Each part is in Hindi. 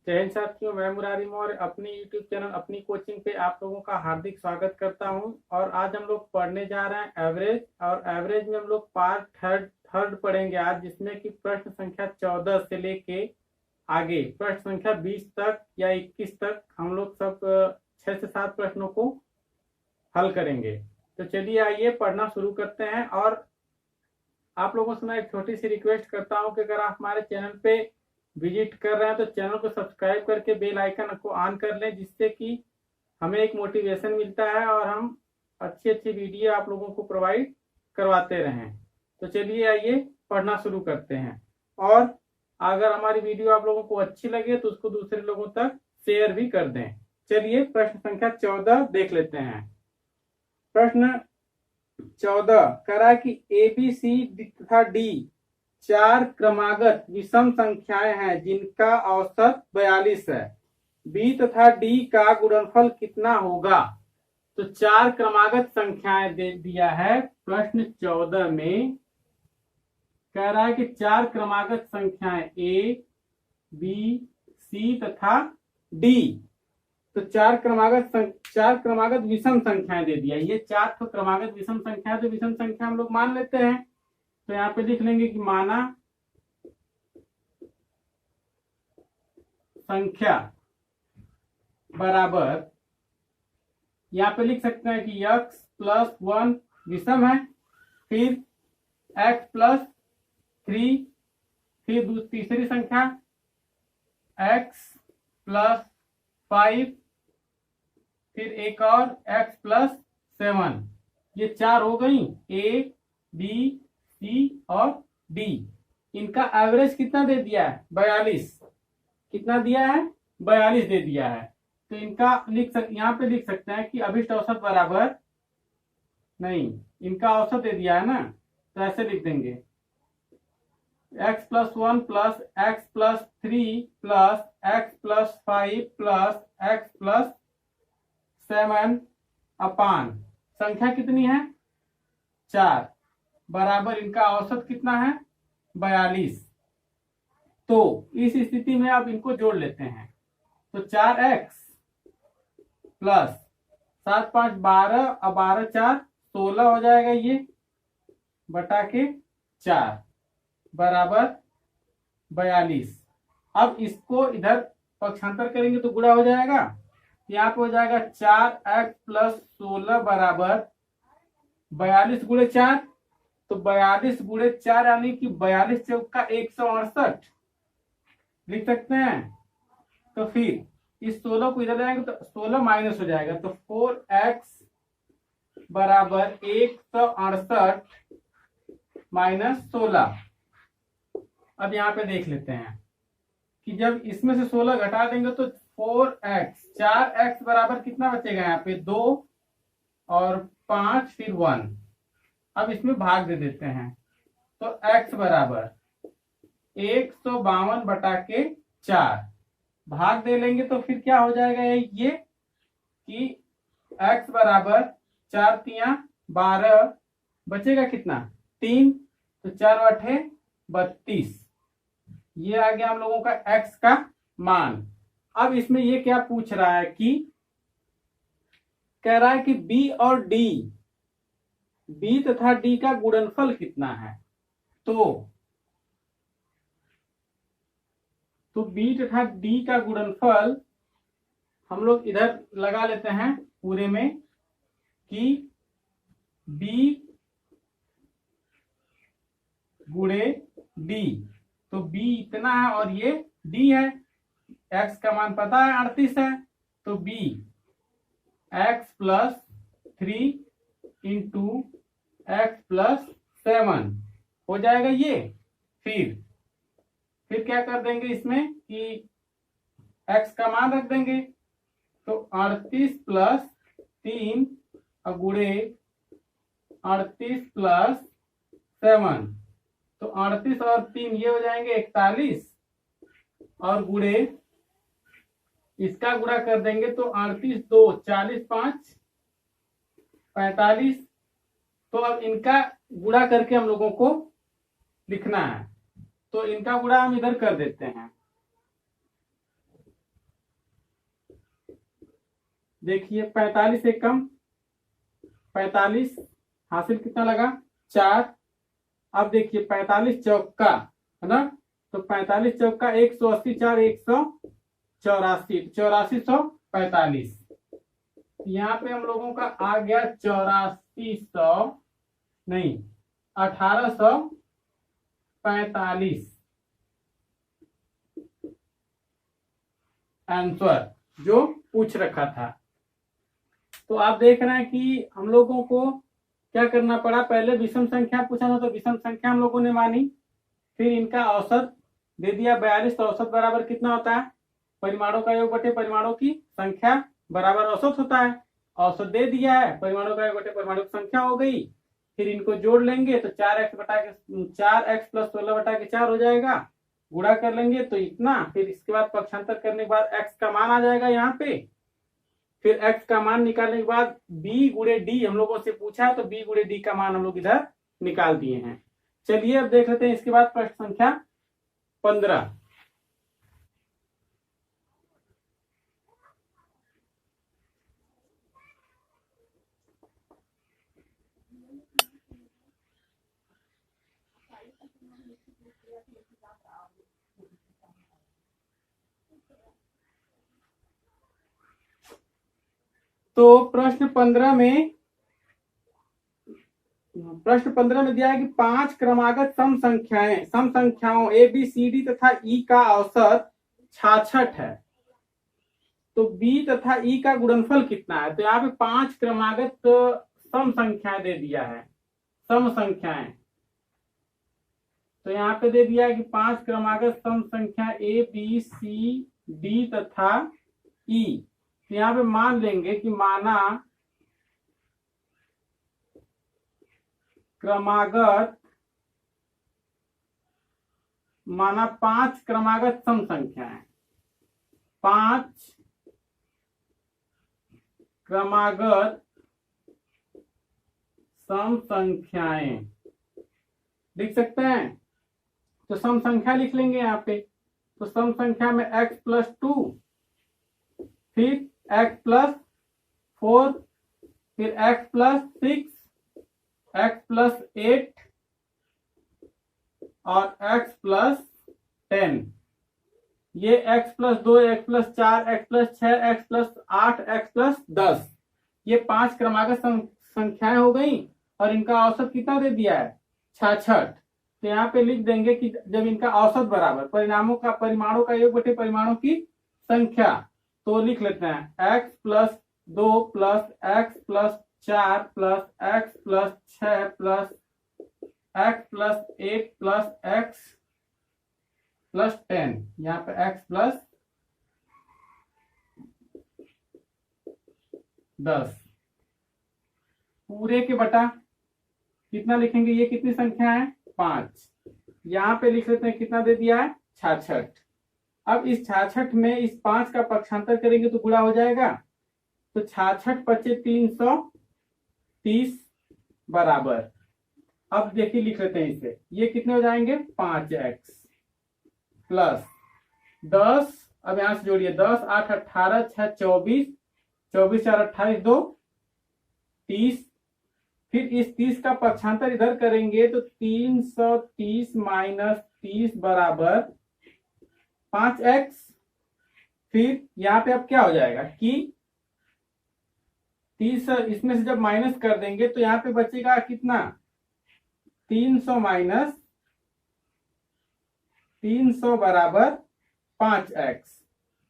जय हिंद साथियों, मैं मुरारी मौर्य अपनी यूट्यूब चैनल अपनी कोचिंग पे आप लोगों का हार्दिक स्वागत करता हूं। और आज हम लोग पढ़ने जा रहे हैं एवरेज। और एवरेज में हम लोग पार्ट थर्ड पढ़ेंगे आज, जिसमें कि प्रश्न संख्या 14 से लेके आगे प्रश्न संख्या 20 तक या 21 तक हम लोग सब 6 से 7 प्रश्नों को हल करेंगे। तो चलिए आइए पढ़ना शुरू करते हैं। और आप लोगों से मैं एक छोटी सी रिक्वेस्ट करता हूं कि अगर आप हमारे चैनल पे विजिट कर रहे हैं तो चैनल को सब्सक्राइब करके बेल आइकन को ऑन कर लें, जिससे कि हमें एक मोटिवेशन मिलता है और हम अच्छी अच्छी वीडियो आप लोगों को प्रोवाइड करवाते रहें। तो चलिए आइए पढ़ना शुरू करते हैं। और अगर हमारी वीडियो आप लोगों को अच्छी लगे तो उसको दूसरे लोगों तक शेयर भी कर दें। चलिए प्रश्न संख्या 14 देख लेते हैं। प्रश्न 14 करा कि ए बी सी तथा डी 4 क्रमागत विषम संख्याएं हैं जिनका औसत 42 है। बी तथा डी का गुणनफल कितना होगा? तो 4 क्रमागत संख्याएं दे दिया है प्रश्न 14 में। कह रहा है कि 4 क्रमागत संख्याएं ए बी सी तथा डी। तो 4 क्रमागत विषम संख्याएं दे दिया। ये 4 तो क्रमागत विषम संख्या, तो विषम संख्या हम लोग मान लेते हैं। तो यहाँ पे लिख लेंगे कि माना संख्या बराबर, यहाँ पे लिख सकते हैं कि x प्लस 1 विषम है, फिर x प्लस 3, फिर तीसरी संख्या x प्लस 5, फिर एक और x प्लस 7। ये 4 हो गई, a b c और d। इनका एवरेज कितना दे दिया है? 42। कितना दिया है? 42 दे दिया है। तो इनका यहाँ पे लिख सकते हैं कि अभिष्ट औसत बराबर, नहीं, इनका औसत दे दिया है ना, तो ऐसे लिख देंगे x plus 1 plus x plus 3 plus x plus 5 plus x plus 7 अपान संख्या कितनी है? 4 बराबर इनका औसत कितना है? 42। तो इस स्थिति में आप इनको जोड़ लेते हैं। तो 4x प्लस 7 5 12 और 12 4 16 हो जाएगा, ये बटा के 4 बराबर 42। अब इसको इधर पक्षांतर करेंगे तो गुणा हो जाएगा। यहाँ पे हो जाएगा 4x प्लस 16 बराबर 42 गुणे 4। तो 42 गुणे 4 यानी कि 42 चौका 168 लिख सकते हैं। तो फिर इस 16 को इधर जाएंगे तो 16 माइनस हो जाएगा, तो 4x बराबर 168 माइनस 16। अब यहाँ पे देख लेते हैं कि जब इसमें से 16 घटा देंगे तो 4x बराबर कितना बचेगा? यहाँ पे 2 और 5 फिर 1। अब इसमें भाग दे देते हैं। तो x बराबर 152 बटा के 4 भाग दे लेंगे तो फिर क्या हो जाएगा ये कि x बराबर 4 तिया 12, बचेगा कितना? 3। तो 4 8 32। ये आ गया हम लोगों का x का मान। अब इसमें ये क्या पूछ रहा है कि कह रहा है कि b और d, b तथा d का गुणनफल कितना है? तो b तथा d का गुणनफल हम लोग इधर लगा लेते हैं पूरे में कि b गुणे d। तो b इतना है और ये d है। x का मान पता है 38 है। तो b x plus 3 into x plus 7 हो जाएगा ये। फिर क्या कर देंगे इसमें कि x का मान रख देंगे। तो 38 प्लस 3 और गुणे 38 प्लस 7। तो 38 और 3 ये हो जाएंगे 41, और गुणे इसका गुणा कर देंगे तो 38 2 40 5 45। तो अब इनका गुणा करके हम लोगों को लिखना है। तो इनका गुणा हम इधर कर देते हैं। देखिए 45 से कम 45 हासिल कितना लगा 4। अब देखिए 45 चौका है ना, तो 45 चौका 180, 4 184, 8445। यहाँ पे हम लोगों का आ गया 8400 नहीं 1845 आंसर जो पूछ रखा था। तो आप देख रहे हैं कि हम लोगों को क्या करना पड़ा, पहले विषम संख्या पूछा था तो विषम संख्या हम लोगों ने मानी, फिर इनका औसत दे दिया 42, तो औसत बराबर कितना होता है, परिमाणों का योग बटे परिमाणों की संख्या बराबर औसत होता है। औसत दे दिया है, परिमाणों का योग बटे परिमाणों की संख्या हो गई। फिर इनको जोड़ लेंगे तो 4x प्लस 16 बटा के 4 हो जाएगा, गुणा कर लेंगे तो इतना, फिर इसके बाद पक्षांतर करने के बाद x का मान आ जाएगा यहाँ पे। फिर x का मान निकालने के बाद b गुणे d हम लोगों से पूछा है, तो b गुणे d का मान हम लोग इधर निकाल दिए हैं। चलिए अब देख लेते हैं इसके बाद प्रश्न संख्या 15। तो प्रश्न 15 में दिया है कि 5 क्रमागत सम संख्याओं ए बी सी डी तथा ई का औसत 66 है, तो b तथा e का गुणनफल कितना है। तो यहाँ पे 5 क्रमागत सम संख्याएं दे दिया है, सम संख्याएं। तो यहाँ पे दे दिया है कि 5 क्रमागत सम संख्या ए बी सी डी तथा ई। तो यहाँ पे मान लेंगे कि माना क्रमागत, माना 5 क्रमागत सम संख्याएं, 5 क्रमागत सम संख्याएं लिख सकते हैं। तो सम संख्या लिख लेंगे यहाँ पे, तो सम संख्या में x प्लस 2, फिर x प्लस 4, फिर x प्लस 6, x प्लस 8 और x प्लस 10। ये x plus 2, x plus 4, x plus 6, x plus 8, x plus 10, ये 5 क्रमागत संख्याएं हो गई और इनका औसत कितना दे दिया है 66। तो यहाँ पे लिख देंगे कि जब इनका औसत बराबर परिमाणों का योग बटे परिमाणों की संख्या, तो लिख लेते हैं x plus 2 plus x plus 4 plus x plus 6 plus x plus 8 plus x plus 10, यहाँ पे x प्लस 10 पूरे के बटा कितना लिखेंगे, ये कितनी संख्या है 5। यहाँ पे लिख लेते हैं कितना दे दिया है 66। अब इस 66 में इस 5 का पक्षांतर करेंगे तो गुणा हो जाएगा, तो 66 पचे 330 बराबर। अब देखिए लिख लेते हैं इसे, ये कितने हो जाएंगे 5x प्लस 10, अब यहां से जोड़िए 10 8 18 6 24, 24 4 28 2 30, फिर इस 30 का पक्षांतर इधर करेंगे तो 330 माइनस 30 बराबर 5x। फिर यहाँ पे अब क्या हो जाएगा कि 30 इसमें से जब माइनस कर देंगे तो यहाँ पे बचेगा कितना 300 माइनस 300 बराबर 5x,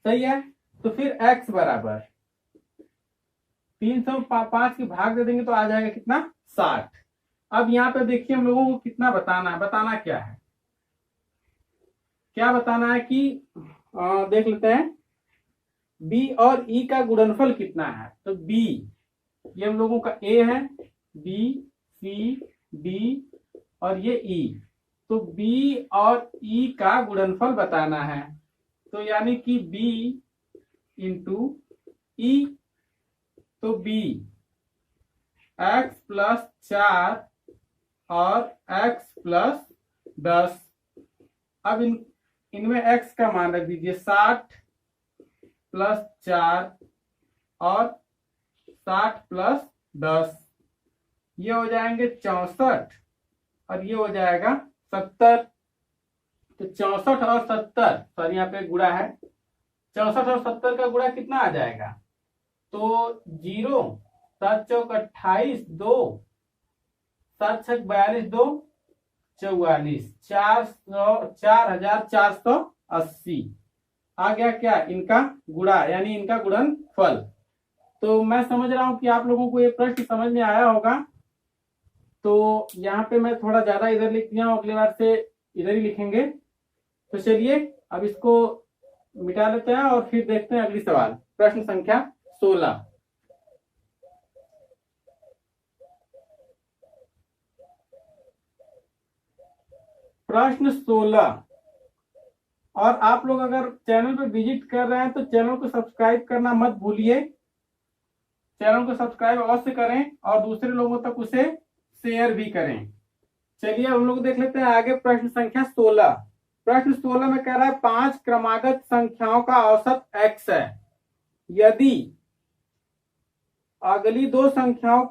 सही है। तो फिर x बराबर 305 के भाग दे देंगे तो आ जाएगा कितना 60। अब यहाँ पे देखिए हम लोगों को कितना बताना है, बताना क्या है, क्या बताना है कि देख लेते हैं b और e का गुणनफल कितना है। तो b ये हम लोगों का a है, b c d और ये e, तो b और e का गुणनफल बताना है। तो यानी कि b इंटू e, तो b x प्लस 4 और x प्लस 10। अब इनमें x का मान रख दीजिए 60 प्लस 4 और 60 प्लस 10, ये हो जाएंगे 64 और ये हो जाएगा 70। तो 64 और 70, सॉरी यहाँ पे गुणा है, 64 और 70 का गुणा कितना आ जाएगा? तो 0, 7 चौक 28, 2 7 छक 42, 2 44, 4480 आ गया क्या? इनका गुणा यानी इनका गुणनफल। तो मैं समझ रहा हूं कि आप लोगों को ये प्रश्न समझ में आया होगा। तो यहाँ पे मैं थोड़ा ज्यादा इधर लिख दिया हूं, अगली बार से इधर ही लिखेंगे। तो चलिए अब इसको मिटा लेते हैं और फिर देखते हैं अगली सवाल, प्रश्न संख्या 16। प्रश्न 16, और आप लोग अगर चैनल पे विजिट कर रहे हैं तो चैनल को सब्सक्राइब करना मत भूलिए। चैनल को सब्सक्राइब अवश्य करें और दूसरे लोगों तक उसे शेयर भी करें। चलिए हम लोग देख लेते हैं आगे प्रश्न संख्या 16। प्रश्न 16 में कह रहा है 5 क्रमागत संख्याओं का औसत x है। यदि अगली दो संख्याएं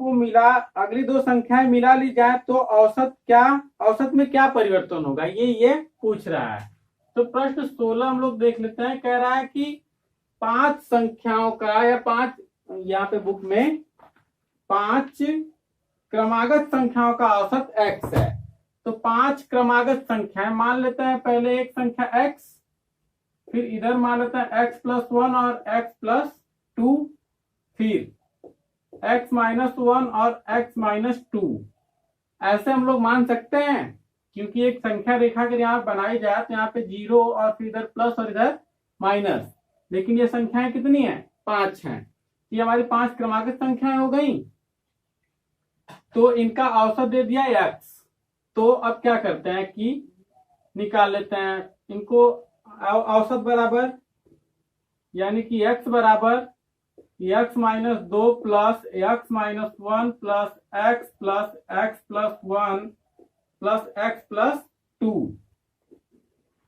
मिला ली जाए तो औसत में क्या परिवर्तन होगा, ये पूछ रहा है। तो प्रश्न 16 हम लोग देख लेते हैं। कह रहा है कि 5 संख्याओं का, या 5, यहाँ पे बुक में 5 क्रमागत संख्याओं का औसत x है। तो 5 क्रमागत संख्याएं मान लेते हैं। पहले एक संख्या x, फिर इधर मान लेते हैं x+1 और x+2, फिर x-1 और x-2। ऐसे हम लोग मान सकते हैं, क्योंकि एक संख्या रेखा अगर यहाँ बनाई जाए तो यहाँ पे 0 और फिर इधर प्लस और इधर माइनस, लेकिन ये संख्याएं कितनी है? 5 हैं। ये हमारी 5 क्रमागत संख्याएं हो गई। तो इनका औसत दे दिया x। तो अब क्या करते हैं कि निकाल लेते हैं इनको। औसत बराबर, यानी कि x बराबर x-2 plus x-1 plus x plus x+1 plus x+2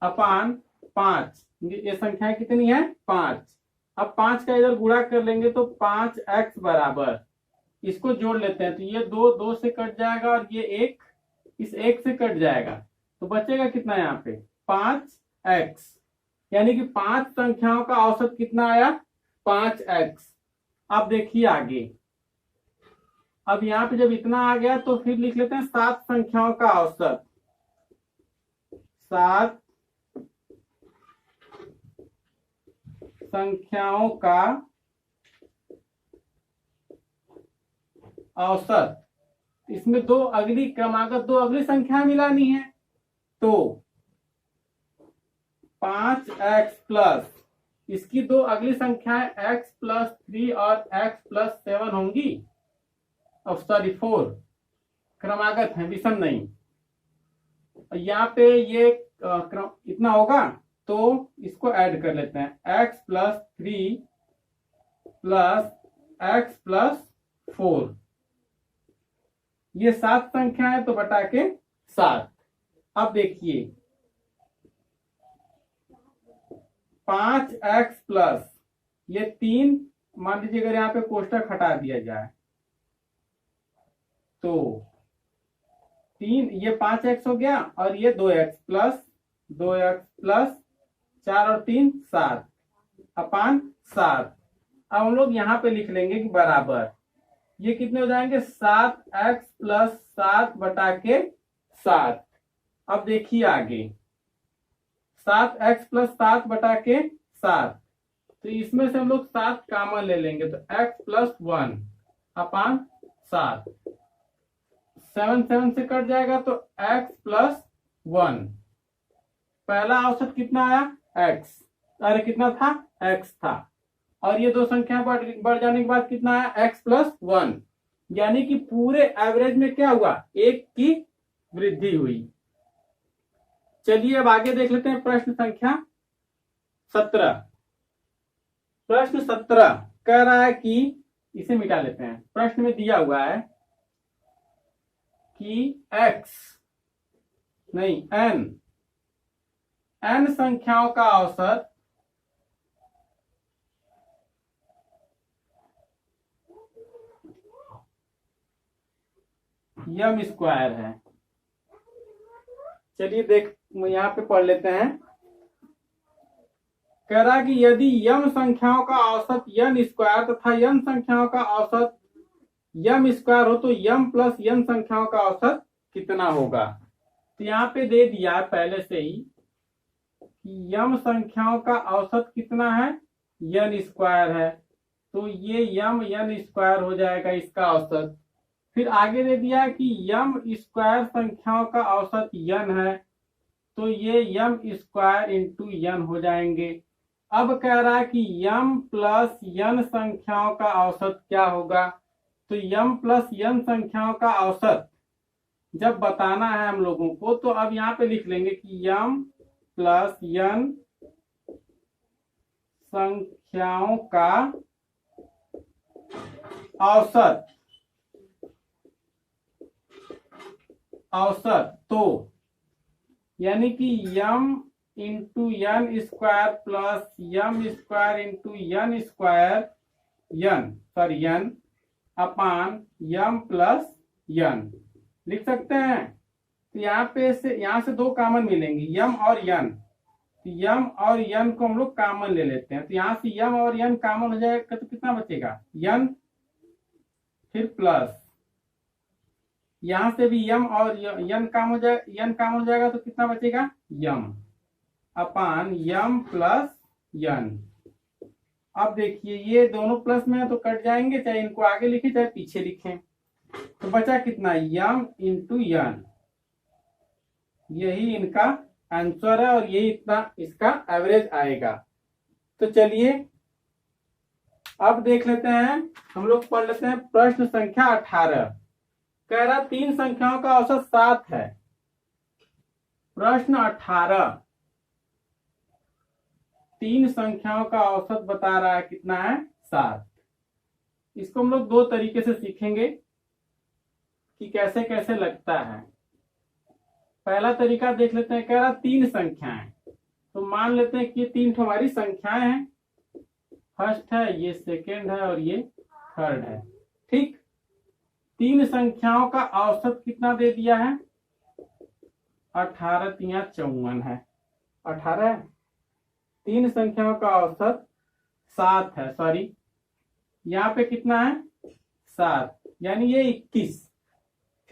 अपान 5। ये संख्या कितनी है? 5। अब 5 का इधर गुणा कर लेंगे तो 5x बराबर, इसको जोड़ लेते हैं तो ये 2 से कट जाएगा और ये 1 इस 1 से कट जाएगा, तो बचेगा कितना यहाँ पे? 5x। यानी कि 5 संख्याओं का औसत कितना आया? 5x। अब देखिए आगे, अब यहाँ पे जब इतना आ गया तो फिर लिख लेते हैं 7 संख्याओं का औसत। 7 संख्याओं का औसत, इसमें दो अगली संख्या मिलानी है। तो 5x प्लस इसकी दो अगली संख्याएं x+3 और x+7 होंगी। अब सॉरी 4 क्रमागत है, विषम नहीं। यहाँ पे ये इतना होगा तो इसको ऐड कर लेते हैं, x+3 प्लस x+4। ये 7 संख्या है तो बटा के 7। अब देखिए 5x प्लस ये 3, मान लीजिए अगर यहाँ पे कोष्टक हटा दिया जाए तो 3, ये 5x हो गया और ये 2x प्लस 4 और 3 7 अपान 7। अब हम लोग यहाँ पे लिख लेंगे कि बराबर, ये कितने हो जाएंगे? 7x प्लस 7 बटा के 7। अब देखिए आगे 7x प्लस 7 बटा के 7, तो इसमें से हम लोग 7 कॉमन ले लेंगे तो x+1 अपान 7। 7 से कट जाएगा तो x+1। पहला औसत कितना आया? x। अरे कितना था? x था। और ये दो संख्या बढ़ जाने के बाद कितना आया? x+1। यानी कि पूरे एवरेज में क्या हुआ? 1 की वृद्धि हुई। चलिए अब आगे देख लेते हैं प्रश्न संख्या 17। प्रश्न 17 कह रहा है कि, इसे मिटा लेते हैं। प्रश्न में दिया हुआ है कि n संख्याओं का औसत यम स्क्वायर है। चलिए देख यहाँ पे पढ़ लेते हैं। कह रहा कि यदि यम संख्याओं का औसत यन स्क्वायर तथा यन संख्याओं का औसत यम स्क्वायर हो तो यम प्लस यन संख्याओं का औसत कितना होगा। तो यहाँ पे दे दिया है पहले से ही कि यम संख्याओं का औसत कितना है, यन स्क्वायर है, तो ये यम यन स्क्वायर हो जाएगा इसका औसत। फिर आगे दे दिया कि यम स्क्वायर संख्याओं का औसत यन है, तो ये यम स्क्वायर इंटू यन हो जाएंगे। अब कह रहा है कि यम प्लस यन संख्याओं का औसत क्या होगा। तो यम प्लस यन संख्याओं का औसत जब बताना है हम लोगों को, तो अब यहाँ पे लिख लेंगे कि यम प्लस यन संख्याओं का औसत तो यानी कि m into n square plus m square into n square n upon m plus n लिख सकते हैं। तो यहाँ से दो कॉमन मिलेंगे, यम और यन। तो यम और यन को हम लोग कॉमन ले लेते हैं। तो यहाँ से यम और यन कॉमन हो जाएगा तो कितना बचेगा, यन, फिर प्लस यहाँ से भी यम और यन कॉमन हो जाएगा तो कितना बचेगा, यम अपान यम प्लस यन। अब देखिए ये दोनों प्लस में है तो कट जाएंगे, चाहे इनको आगे लिखे चाहे पीछे लिखें। तो बचा कितना, यम इंटू यन। यही इनका आंसर है और यही इतना इसका एवरेज आएगा। तो चलिए अब देख लेते हैं, हम लोग पढ़ लेते हैं प्रश्न संख्या 18। कह रहा 3 संख्याओं का औसत 7 है। प्रश्न 18, 3 संख्याओं का औसत बता रहा है कितना है, 7। इसको हम लोग दो तरीके से सीखेंगे कि कैसे कैसे लगता है। पहला तरीका देख लेते हैं। कह रहा 3 संख्याएं, तो मान लेते हैं कि 3 हमारी संख्याएं हैं। फर्स्ट है, ये सेकेंड है और ये थर्ड है। ठीक, 3 संख्याओं का औसत कितना दे दिया है, 18 तिया 54 है। 18 है। 3 संख्याओं का औसत 7 है, सॉरी यहाँ पे कितना है 7, यानी ये 21।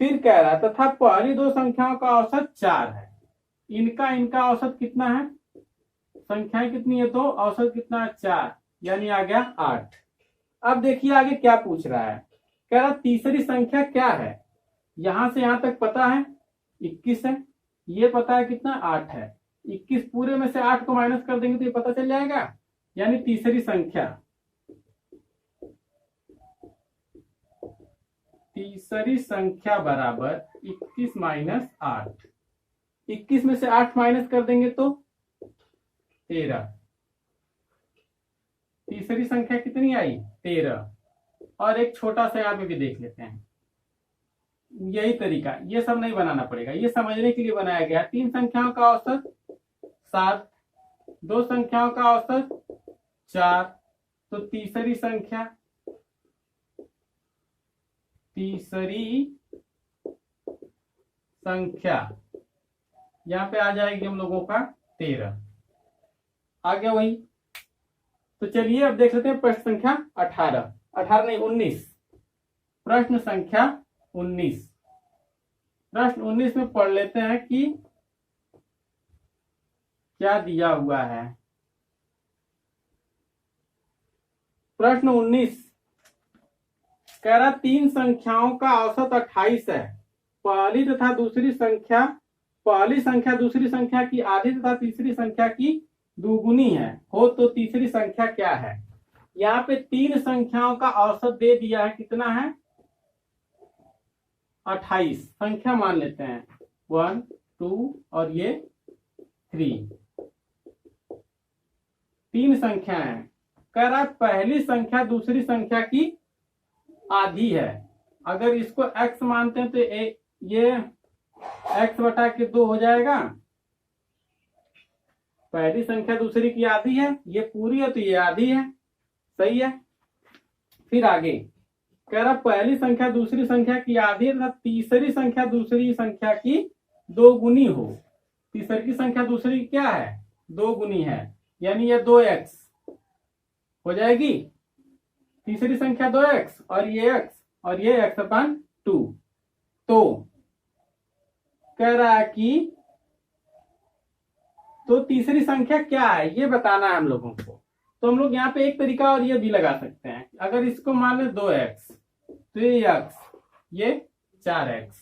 फिर कह रहा तथा पहली 2 संख्याओं का औसत 4 है। इनका औसत कितना है, संख्याएं कितनी है, तो औसत कितना है 4, यानी आ गया 8। अब देखिए आगे क्या पूछ रहा है। कह रहा तीसरी संख्या क्या है। यहां से यहां तक पता है 21 है, ये पता है कितना 8 है। 21 पूरे में से 8 को माइनस कर देंगे तो ये पता चल जाएगा। यानी तीसरी संख्या बराबर 21 माइनस 8। 21 में से 8 माइनस कर देंगे तो 13। तीसरी संख्या कितनी आई, 13। और एक छोटा सा यहाँ पे भी देख लेते हैं। यही तरीका, ये सब नहीं बनाना पड़ेगा, ये समझने के लिए बनाया गया। 3 संख्याओं का औसत 7, 2 संख्याओं का औसत 4, तो तीसरी संख्या यहाँ पे आ जाएगी हम लोगों का 13। आ गया वही। तो चलिए अब देख लेते हैं प्रश्न संख्या 18 नहीं 19। प्रश्न संख्या 19। प्रश्न 19 में पढ़ लेते हैं कि क्या दिया हुआ है। प्रश्न 19 कह रहा 3 संख्याओं का औसत 28 है। पहली संख्या दूसरी संख्या की आधी तथा तीसरी संख्या की दुगुनी है हो तो तीसरी संख्या क्या है। यहाँ पे 3 संख्याओं का औसत दे दिया है, कितना है 28। संख्या मान लेते हैं 1 2 और ये 3। 3 संख्या है। कह रहा पहली संख्या दूसरी संख्या की आधी है। अगर इसको x मानते हैं तो ये x बटा के 2 हो जाएगा। पहली संख्या दूसरी की आधी है, ये पूरी है तो ये आधी है, सही है। फिर आगे कह रहा पहली संख्या दूसरी संख्या की आधी तथा तीसरी संख्या दूसरी संख्या की दो गुनी हो। तीसरी की संख्या दूसरी की क्या है, दो गुनी है, यानी ये 2x हो जाएगी। तीसरी संख्या 2x और ये x और ये x/2। तो कह रहा है कि तो तीसरी संख्या क्या है ये बताना है हम लोगों को। तो हम लोग यहाँ पे एक तरीका और ये भी लगा सकते हैं, अगर इसको मान ले 2x तो ये x, ये 4x,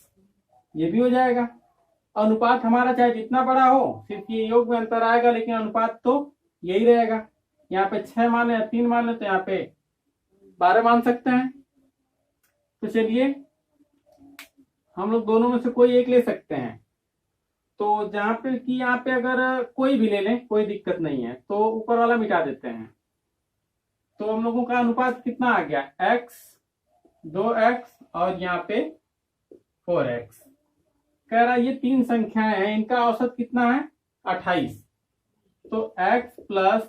ये भी हो जाएगा। अनुपात हमारा चाहे जितना बड़ा हो, सिर्फ ये योग में अंतर आएगा, लेकिन अनुपात तो यही रहेगा। यहाँ पे 6 मान या 3 मान ले तो यहाँ पे 12 मान सकते हैं। तो चलिए हम लोग दोनों में से कोई एक ले सकते हैं। तो जहां पे कि यहाँ पे अगर कोई भी ले लें कोई दिक्कत नहीं है, तो ऊपर वाला मिटा देते हैं। तो हम लोगों का अनुपात कितना आ गया, x 2x और यहाँ पे 4x। कह रहा ये तीन संख्याएं हैं, इनका औसत कितना है 28। तो x plus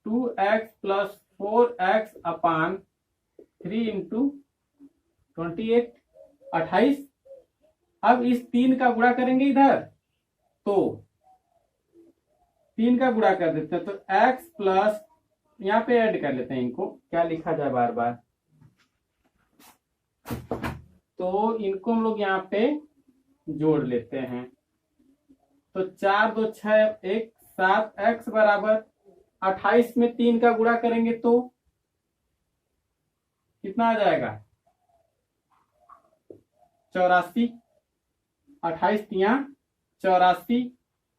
2x plus 4x/3 into 28, 28। अब इस 3 का गुणा करेंगे इधर, तो 3 का गुणा कर देते हैं, तो x प्लस यहाँ पे ऐड कर लेते हैं, इनको क्या लिखा जाए बार बार, तो इनको हम लोग यहाँ पे जोड़ लेते हैं। तो 4 2 6 1 7 x बराबर 28 में 3 का गुणा करेंगे तो कितना आ जाएगा 84। 28 तिया 84।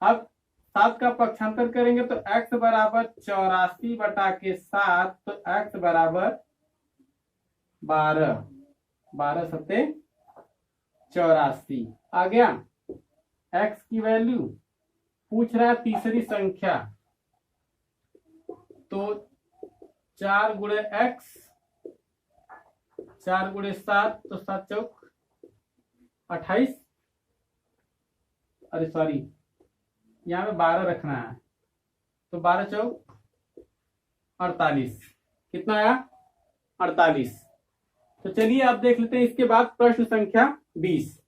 अब 7 का पक्षांतर करेंगे तो x बराबर 84/7, तो x बराबर 12, 12 सत्ते 84 आ गया। x की वैल्यू पूछ रहा है तीसरी संख्या, तो 4 गुणे x, 4 गुणे 7, तो 7 चौक 28, अरे सॉरी यहाँ पे 12 रखना है, तो 12 चौक 48, कितना आया 48। तो चलिए अब देख लेते हैं इसके बाद प्रश्न संख्या 20।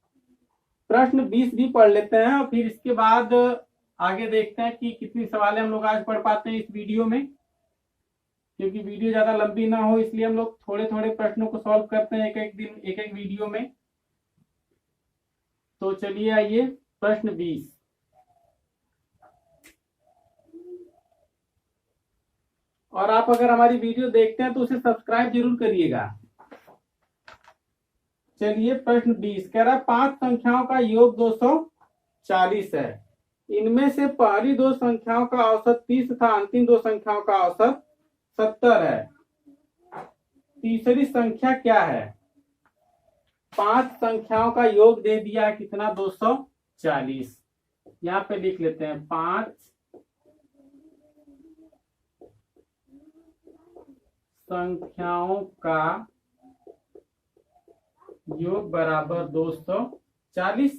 प्रश्न 20 भी पढ़ लेते हैं और फिर इसके बाद आगे देखते हैं कि कितनी सवालें हम लोग आज पढ़ पाते हैं इस वीडियो में। क्योंकि वीडियो ज्यादा लंबी ना हो इसलिए हम लोग थोड़े थोड़े प्रश्नों को सॉल्व करते हैं एक एक दिन एक एक वीडियो में। तो चलिए आइए प्रश्न 20। और आप अगर हमारी वीडियो देखते हैं तो उसे सब्सक्राइब जरूर करिएगा। चलिए प्रश्न 20 कह रहा है 5 संख्याओं का योग 240 है। इनमें से पहली दो संख्याओं का औसत 30 तथा अंतिम दो संख्याओं का औसत 70 है। तीसरी संख्या क्या है। 5 संख्याओं का योग दे दिया है कितना 240। यहाँ पे लिख लेते हैं 5 संख्याओं का योग बराबर 240।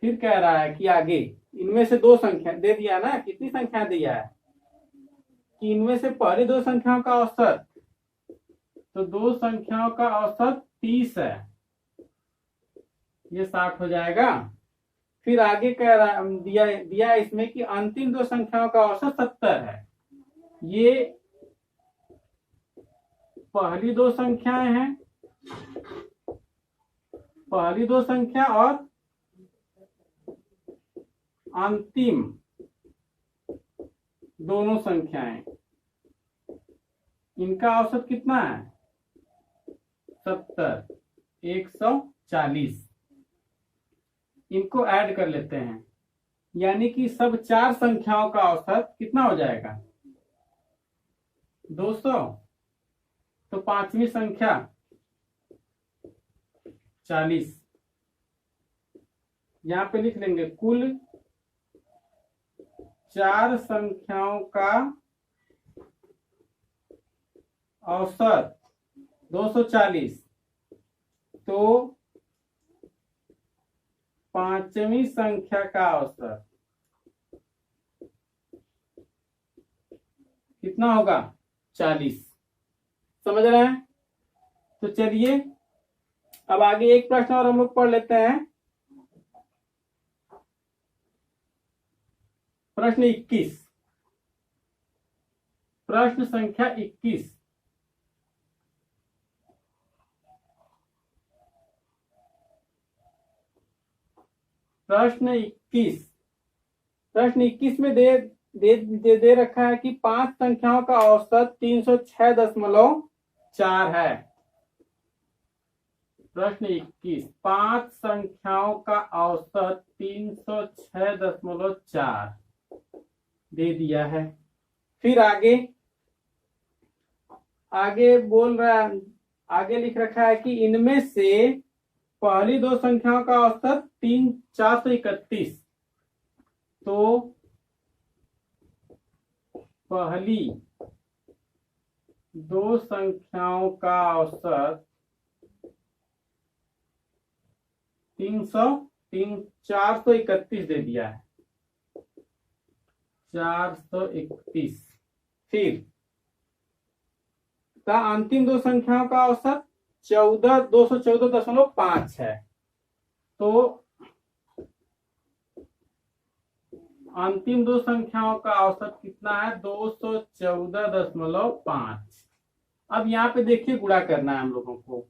फिर कह रहा है कि आगे इनमें से दो संख्या दे दिया ना, कितनी संख्या दिया है कि इनमें से पहली दो संख्याओं का औसत, तो दो संख्याओं का औसत 30 है, ये 60 हो जाएगा। फिर आगे कह रहा दिया इसमें कि अंतिम दो संख्याओं का औसत 70 है। ये पहली दो संख्याएं हैं, पहली दो संख्या और अंतिम दोनों संख्याएं, इनका औसत कितना है 70, 140। इनको ऐड कर लेते हैं, यानी कि सब 4 संख्याओं का औसत कितना हो जाएगा 200। तो पांचवी संख्या 40, यहां पे लिख लेंगे कुल 4 संख्याओं का औसत 240। तो पांचवी संख्या का औसत कितना होगा 40। समझ रहे हैं। तो चलिए अब आगे एक प्रश्न और हम लोग पढ़ लेते हैं। प्रश्न 21, प्रश्न संख्या 21। प्रश्न 21, प्रश्न 21 में दे रखा है कि 5 संख्याओं का औसत 306.4 है। प्रश्न 21, 5 संख्याओं का औसत 306.4 दे दिया है। फिर आगे बोल रहा है, आगे लिख रखा है कि इनमें से पहली 2 संख्याओं का औसत 431। तो पहली 2 संख्याओं का औसत 431 दे दिया है, 431। फिर का अंतिम 2 संख्याओं का औसत 214.5 है। तो अंतिम 2 संख्याओं का औसत कितना है? 214.5। अब यहाँ पे देखिए गुणा करना है हम लोगों को।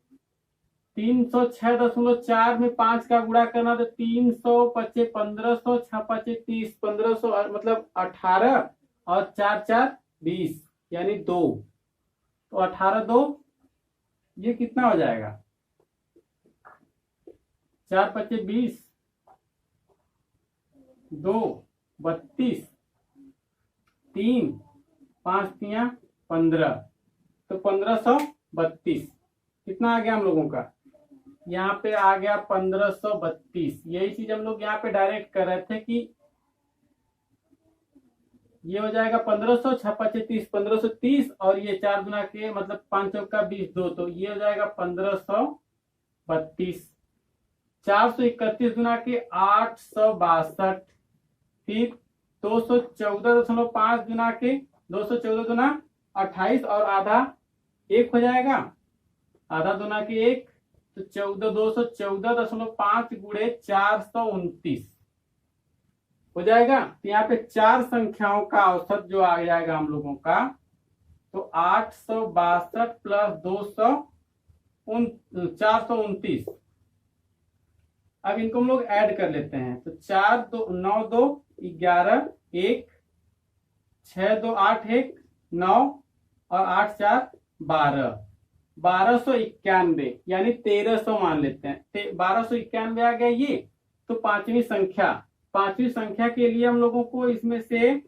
306.4 में 5 का गुणा करना, तो 300 पचे 1500, 6 पचे 30, 1500 मतलब 18 और 4 4 20 यानी 2। तो 18 2 ये कितना हो जाएगा? 4 पचे 20, 2 32, 3 5 3 15, तो 1532 कितना आ गया हम लोगों का? यहाँ पे आ गया 1532। यही चीज हम लोग यहाँ पे डायरेक्ट कर रहे थे कि ये हो जाएगा 1500, 6 पचे 30, 1530 और ये 4 गुना के मतलब 5 चौका 20 2, तो ये हो जाएगा 1532। 431 गुना के 862। फिर 214.5 गुना के 214 गुना 28 और आधा 1 हो जाएगा, आधा गुना के 1 तो 214.5 गुणे 429 हो जाएगा। तो यहाँ पे 4 संख्याओं का औसत जो आ जाएगा हम लोगों का, तो 862 प्लस 429। अब इनको हम लोग ऐड कर लेते हैं, तो 4 2 9 2 11 1, 6 2 8 1 9 और 8 4 12, 1291 यानी 1300 मान लेते हैं। 1291 आ गया ये। तो पांचवी संख्या के लिए हम लोगों को इसमें से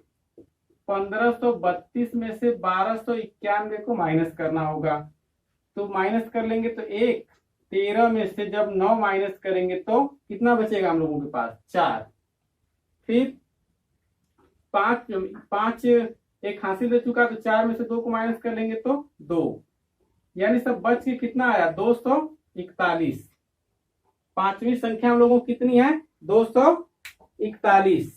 1532 में से 1291 को माइनस करना होगा। तो माइनस कर लेंगे तो 1, 13 में से जब 9 माइनस करेंगे तो कितना बचेगा हम लोगों के पास? 4। फिर 5 एक हासिल हो चुका, तो 4 में से 2 को माइनस कर लेंगे तो 2, यानी सब बच के कितना आया? 241। पांचवी संख्या हम लोगों को कितनी है? 241।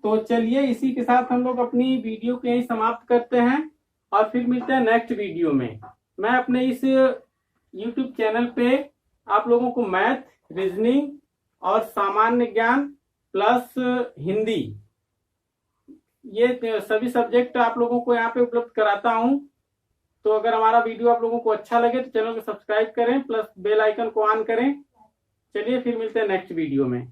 तो चलिए इसी के साथ हम लोग अपनी वीडियो को यहीं समाप्त करते हैं और फिर मिलते हैं नेक्स्ट वीडियो में। मैं अपने इस YouTube चैनल पे आप लोगों को मैथ, रीजनिंग और सामान्य ज्ञान प्लस हिंदी, ये सभी सब्जेक्ट आप लोगों को यहाँ पे उपलब्ध कराता हूँ। तो अगर हमारा वीडियो आप लोगों को अच्छा लगे तो चैनल को सब्सक्राइब करें प्लस बेल आइकन को ऑन करें। चलिए फिर मिलते हैं नेक्स्ट वीडियो में।